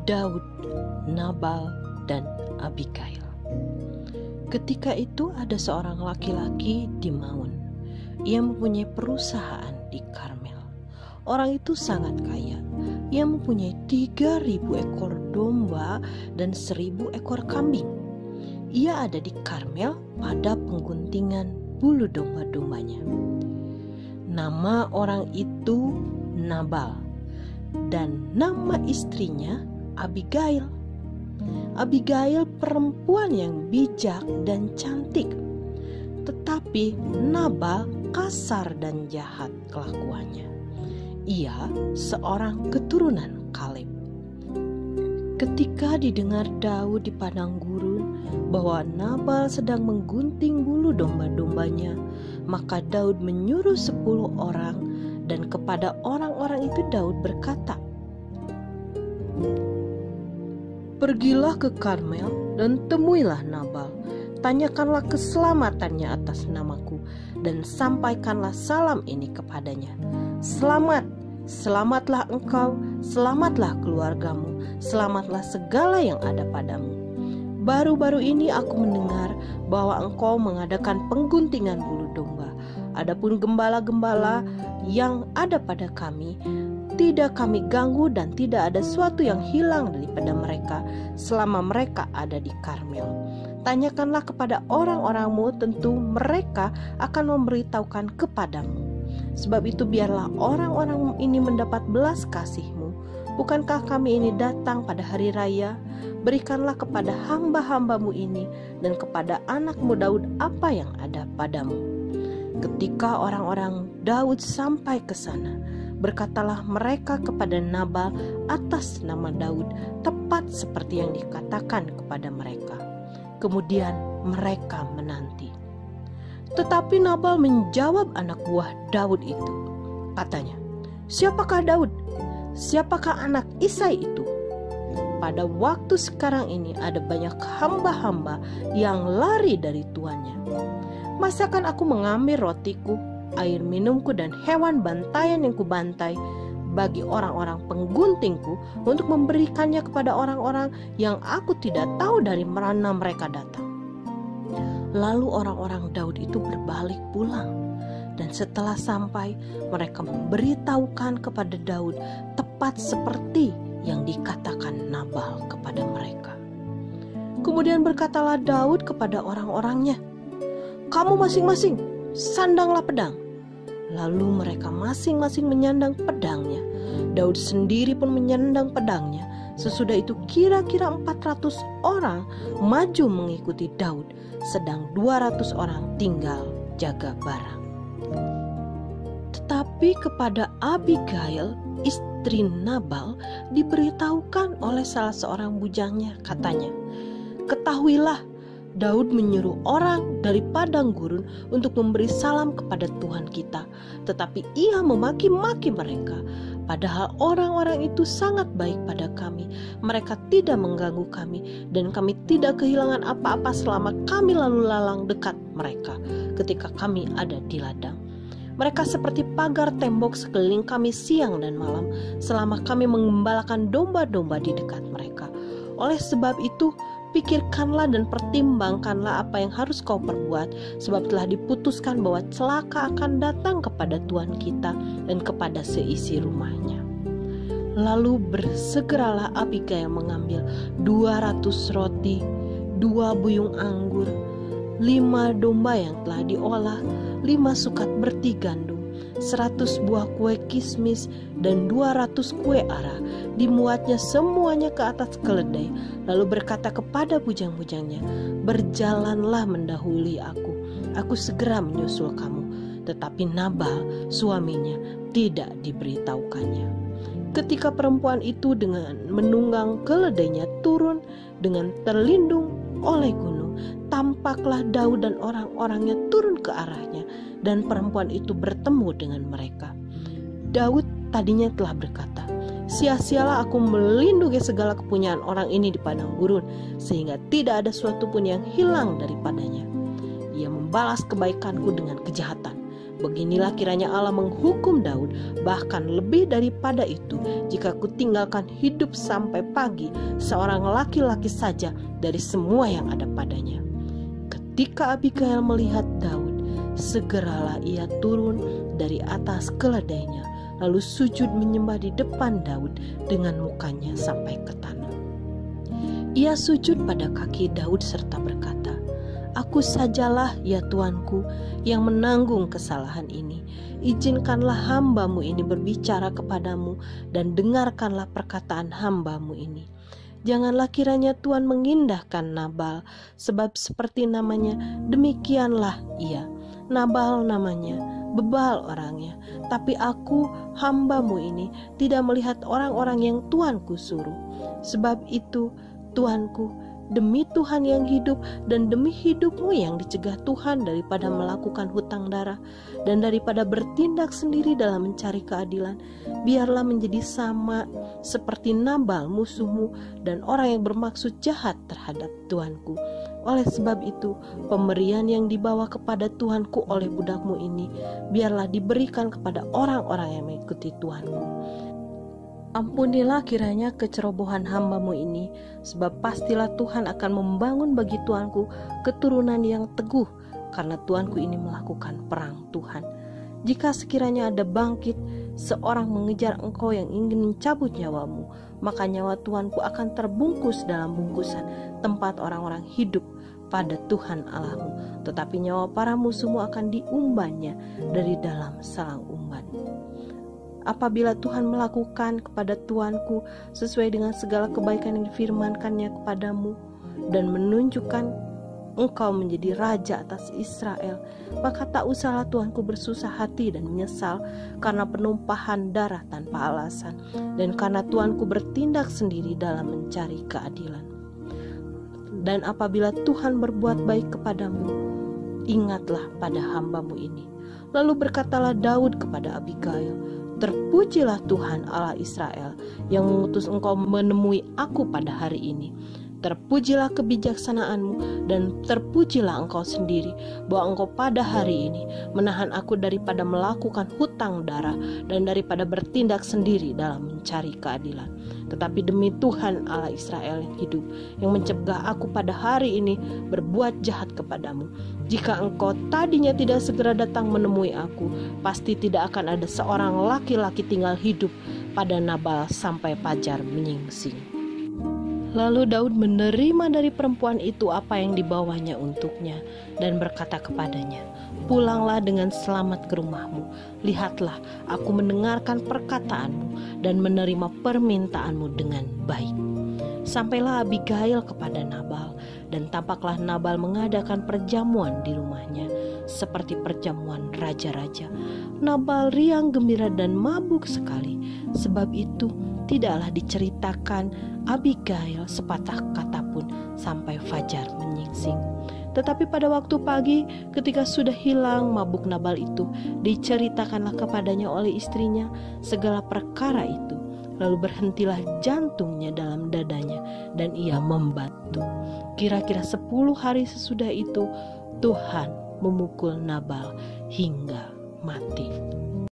Daud, Nabal, dan Abigail. Ketika itu ada seorang laki-laki di Maon. Ia mempunyai perusahaan di Karmel. Orang itu sangat kaya. Ia mempunyai 3.000 ekor domba dan 1.000 ekor kambing. Ia ada di Karmel pada pengguntingan bulu domba-dombanya. Nama orang itu Nabal dan nama istrinya Abigail. Abigail perempuan yang bijak dan cantik, tetapi Nabal kasar dan jahat kelakuannya. Ia seorang keturunan Kaleb. Ketika didengar Daud di padang gurun bahwa Nabal sedang menggunting bulu domba-dombanya, maka Daud menyuruh 10 orang, dan kepada orang-orang itu Daud berkata, "Pergilah ke Karmel dan temuilah Nabal. Tanyakanlah keselamatannya atas namaku, dan sampaikanlah salam ini kepadanya. Selamat, selamatlah engkau, selamatlah keluargamu, selamatlah segala yang ada padamu. Baru-baru ini aku mendengar bahwa engkau mengadakan pengguntingan bulu domba. Adapun gembala-gembala yang ada pada kami, tidak kami ganggu dan tidak ada suatu yang hilang daripada mereka selama mereka ada di Karmel. Tanyakanlah kepada orang-orangmu, tentu mereka akan memberitahukan kepadamu. Sebab itu biarlah orang-orang ini mendapat belas kasih-Mu. Bukankah kami ini datang pada hari raya? Berikanlah kepada hamba-hamba-Mu ini dan kepada anak-Mu Daud apa yang ada padamu." Ketika orang-orang Daud sampai ke sana, berkatalah mereka kepada Nabal atas nama Daud, tepat seperti yang dikatakan kepada mereka. Kemudian mereka menanti. Tetapi Nabal menjawab anak buah Daud itu. Katanya, "Siapakah Daud? Siapakah anak Isai itu? Pada waktu sekarang ini ada banyak hamba-hamba yang lari dari tuannya. Masakan aku mengambil rotiku, air minumku, dan hewan bantaian yang kubantai bagi orang-orang pengguntingku untuk memberikannya kepada orang-orang yang aku tidak tahu dari mana mereka datang." Lalu orang-orang Daud itu berbalik pulang, dan setelah sampai mereka memberitahukan kepada Daud tepat seperti yang dikatakan Nabal kepada mereka. Kemudian berkatalah Daud kepada orang-orangnya, "Kamu masing-masing sandanglah pedang." Lalu mereka masing-masing menyandang pedangnya. Daud sendiri pun menyandang pedangnya. Sesudah itu kira-kira 400 orang maju mengikuti Daud, sedang 200 orang tinggal jaga barang. Tetapi kepada Abigail, istri Nabal, diberitahukan oleh salah seorang bujangnya, katanya, "Ketahuilah, Daud menyuruh orang dari padang gurun untuk memberi salam kepada Tuhan kita, tetapi ia memaki-maki mereka. Padahal orang-orang itu sangat baik pada kami. Mereka tidak mengganggu kami, dan kami tidak kehilangan apa-apa selama kami lalu lalang dekat mereka ketika kami ada di ladang. Mereka seperti pagar tembok sekeliling kami siang dan malam selama kami mengembalakan domba-domba di dekat mereka. Oleh sebab itu, pikirkanlah dan pertimbangkanlah apa yang harus kau perbuat, sebab telah diputuskan bahwa celaka akan datang kepada Tuhan kita dan kepada seisi rumahnya." Lalu bersegeralah Abigail mengambil 200 roti, 2 buyung anggur, 5 domba yang telah diolah, 5 sukat berti gandum, 100 buah kue kismis, dan 200 kue ara. Dimuatnya semuanya ke atas keledai, lalu berkata kepada bujang-bujangnya, "Berjalanlah mendahului aku segera menyusul kamu." Tetapi Nabal, suaminya, tidak diberitahukannya. Ketika perempuan itu dengan menunggang keledainya turun dengan terlindung oleh gunung, tampaklah Daud dan orang-orangnya turun ke arahnya, dan perempuan itu bertemu dengan mereka. Daud tadinya telah berkata, "Sia-sialah aku melindungi segala kepunyaan orang ini di padang gurun, sehingga tidak ada suatu pun yang hilang daripadanya. Ia membalas kebaikanku dengan kejahatan, Beginilah kiranya Allah menghukum Daud, bahkan lebih daripada itu, jika kutinggalkan hidup sampai pagi seorang laki-laki saja dari semua yang ada padanya." Ketika Abigail melihat Daud, segeralah ia turun dari atas keledainya, lalu sujud menyembah di depan Daud dengan mukanya sampai ke tanah. Ia sujud pada kaki Daud serta berkata, "Aku sajalah ya Tuanku yang menanggung kesalahan ini. Izinkanlah hamba-Mu ini berbicara kepadamu dan dengarkanlah perkataan hamba-Mu ini. Janganlah kiranya Tuhan mengindahkan Nabal, sebab seperti namanya demikianlah ia. Nabal namanya, bebal orangnya, tapi aku hamba-Mu ini tidak melihat orang-orang yang Tuanku suruh. Sebab itu Tuanku, demi Tuhan yang hidup dan demi hidup-Mu yang dicegah Tuhan daripada melakukan hutang darah dan daripada bertindak sendiri dalam mencari keadilan, biarlah menjadi sama seperti Nabal musuh-Mu dan orang yang bermaksud jahat terhadap Tuanku. Oleh sebab itu, pemberian yang dibawa kepada Tuanku oleh budak-Mu ini, biarlah diberikan kepada orang-orang yang mengikuti Tuanku. Ampunilah kiranya kecerobohan hamba-Mu ini, sebab pastilah Tuhan akan membangun bagi Tuanku keturunan yang teguh, karena Tuanku ini melakukan perang Tuhan. Jika sekiranya ada bangkit seorang mengejar Engkau yang ingin mencabut nyawa-Mu, maka nyawa Tuanku akan terbungkus dalam bungkusan tempat orang-orang hidup pada Tuhan Allah-Mu, tetapi nyawa para musuh-Mu akan diumbannya dari dalam salang umban. Apabila Tuhan melakukan kepada Tuanku sesuai dengan segala kebaikan yang difirmankannya kepadamu dan menunjukkan Engkau menjadi raja atas Israel, maka tak usahlah Tuanku bersusah hati dan menyesal karena penumpahan darah tanpa alasan, dan karena Tuanku bertindak sendiri dalam mencari keadilan. Dan apabila Tuhan berbuat baik kepadamu, ingatlah pada hamba-Mu ini." Lalu berkatalah Daud kepada Abigail, "Terpujilah Tuhan Allah Israel yang mengutus engkau menemui aku pada hari ini. Terpujilah kebijaksanaan-Mu dan terpujilah Engkau sendiri bahwa Engkau pada hari ini menahan aku daripada melakukan hutang darah dan daripada bertindak sendiri dalam mencari keadilan. Tetapi demi Tuhan Allah Israel yang hidup, yang mencegah aku pada hari ini berbuat jahat kepadamu, jika Engkau tadinya tidak segera datang menemui aku, pasti tidak akan ada seorang laki-laki tinggal hidup pada Nabal sampai fajar menyingsing." Lalu Daud menerima dari perempuan itu apa yang dibawanya untuknya dan berkata kepadanya, "Pulanglah dengan selamat ke rumahmu. Lihatlah, aku mendengarkan perkataanmu dan menerima permintaanmu dengan baik." Sampailah Abigail kepada Nabal, dan tampaklah Nabal mengadakan perjamuan di rumahnya seperti perjamuan raja-raja. Nabal riang gembira dan mabuk sekali. Sebab itu tidaklah diceritakan Abigail sepatah kata pun sampai fajar menyingsing. Tetapi pada waktu pagi, ketika sudah hilang mabuk Nabal itu, diceritakanlah kepadanya oleh istrinya segala perkara itu. Lalu berhentilah jantungnya dalam dadanya dan ia membantu. Kira-kira 10 hari sesudah itu, Tuhan memukul Nabal hingga mati.